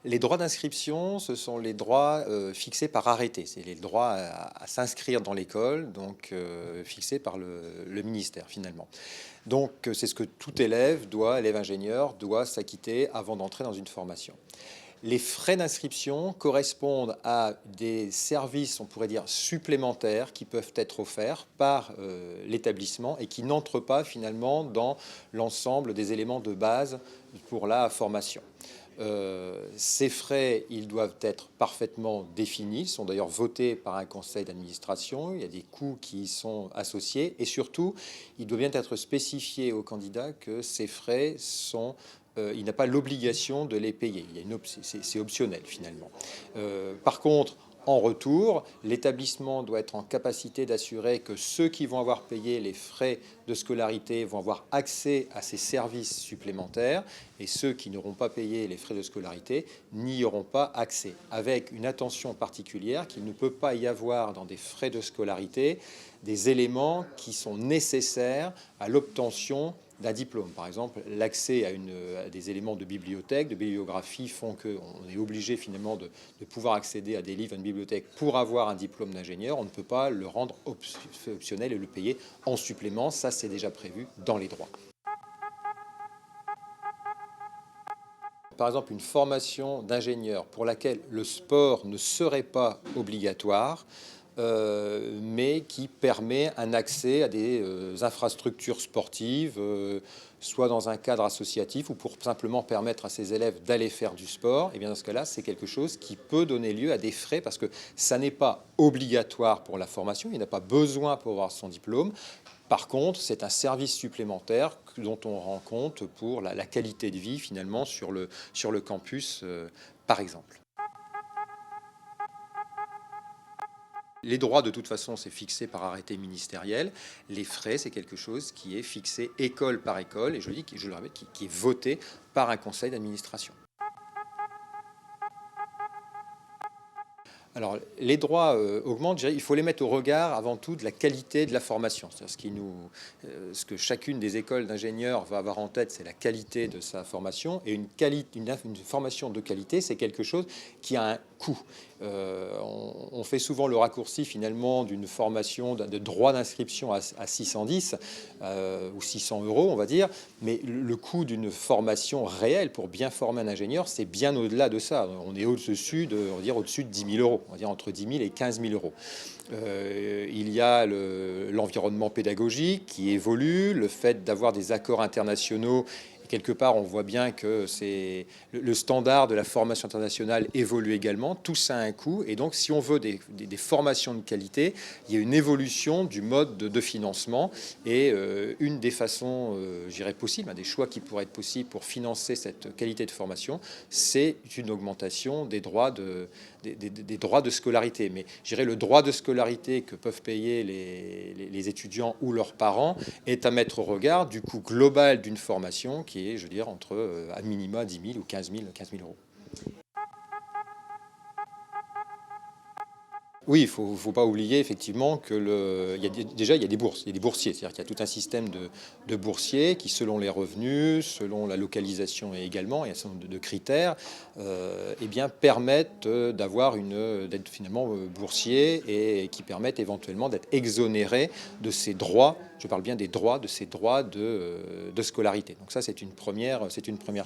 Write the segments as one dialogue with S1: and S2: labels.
S1: Les droits d'inscription, ce sont les droits fixés par arrêté. C'est les droits à s'inscrire dans l'école, donc fixés par le ministère finalement. Donc c'est ce que tout élève ingénieur doit s'acquitter avant d'entrer dans une formation. Les frais d'inscription correspondent à des services, on pourrait dire, supplémentaires qui peuvent être offerts par l'établissement et qui n'entrent pas finalement dans l'ensemble des éléments de base pour la formation. Ces frais, ils doivent être parfaitement définis, ils sont d'ailleurs votés par un conseil d'administration, il y a des coûts qui y sont associés et surtout, il doit bien être spécifié au candidat que ces frais sont il n'a pas l'obligation de les payer. C'est optionnel finalement. Par contre, en retour, l'établissement doit être en capacité d'assurer que ceux qui vont avoir payé les frais de scolarité vont avoir accès à ces services supplémentaires et ceux qui n'auront pas payé les frais de scolarité n'y auront pas accès, avec une attention particulière qu'il ne peut pas y avoir dans des frais de scolarité des éléments qui sont nécessaires à l'obtention d'un diplôme. Par exemple, l'accès à des éléments de bibliothèque, de bibliographie font qu'on est obligé finalement de pouvoir accéder à des livres, à une bibliothèque pour avoir un diplôme d'ingénieur. On ne peut pas le rendre optionnel et le payer en supplément. Ça, c'est déjà prévu dans les droits. Par exemple, une formation d'ingénieur pour laquelle le sport ne serait pas obligatoire, mais qui permet un accès à des infrastructures sportives, soit dans un cadre associatif ou pour simplement permettre à ces élèves d'aller faire du sport, et bien dans ce cas-là, c'est quelque chose qui peut donner lieu à des frais parce que ça n'est pas obligatoire pour la formation, il n'a pas besoin pour avoir son diplôme. Par contre, c'est un service supplémentaire dont on rend compte pour la qualité de vie finalement sur le campus, par exemple. Les droits, de toute façon, c'est fixé par arrêté ministériel. Les frais, c'est quelque chose qui est fixé école par école, et je le répète, qui est voté par un conseil d'administration. Alors, les droits augmentent, il faut les mettre au regard avant tout de la qualité de la formation. C'est-à-dire ce que chacune des écoles d'ingénieurs va avoir en tête, c'est la qualité de sa formation. Et une formation de qualité, c'est quelque chose qui a un coût. On fait souvent le raccourci finalement d'une formation de droit d'inscription à 610 ou 600 euros, on va dire. Mais le coût d'une formation réelle pour bien former un ingénieur, c'est bien au-delà de ça. On est au-dessus de 10 000 euros. On va dire entre 10 000 et 15 000 euros. Il y a l'environnement pédagogique qui évolue, le fait d'avoir des accords internationaux. Quelque part, on voit bien que le standard de la formation internationale évolue également. Tout ça a un coût. Et donc, si on veut des formations de qualité, il y a une évolution du mode de financement. Et une des façons, je dirais, possibles, un des choix qui pourraient être possibles pour financer cette qualité de formation, c'est une augmentation des droits des droits de scolarité. Mais je dirais le droit de scolarité que peuvent payer les étudiants ou leurs parents est à mettre au regard du coût global d'une formation qui est, je veux dire, entre à minima 10 000 ou 15 000 euros. Oui, il faut pas oublier effectivement que il y a des bourses, il y a des boursiers, c'est-à-dire qu'il y a tout un système de boursiers qui, selon les revenus, selon la localisation et également, il y a un certain nombre de critères, eh bien, permettent d'être finalement boursier et qui permettent éventuellement d'être exonérés de ces droits. Je parle bien de ces droits de scolarité. Donc ça, c'est une première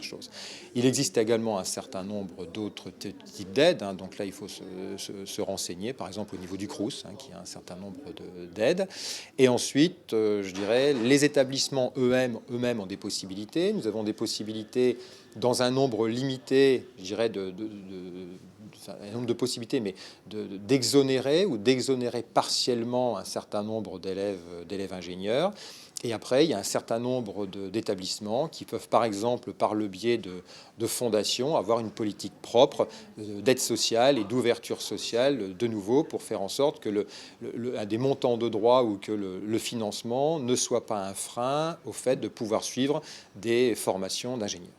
S1: chose. Il existe également un certain nombre d'autres types d'aides. Donc là, il faut se renseigner, par exemple au niveau du Crous, qui a un certain nombre d'aides. Et ensuite, je dirais, les établissements eux-mêmes ont des possibilités. Nous avons des possibilités dans un nombre limité, je dirais, un nombre de possibilités, mais d'exonérer ou d'exonérer partiellement un certain nombre d'élèves ingénieurs. Et après, il y a un certain nombre d'établissements qui peuvent, par exemple, par le biais de fondations, avoir une politique propre d'aide sociale et d'ouverture sociale, de nouveau, pour faire en sorte que des montants de droits ou que le financement ne soit pas un frein au fait de pouvoir suivre des formations d'ingénieurs.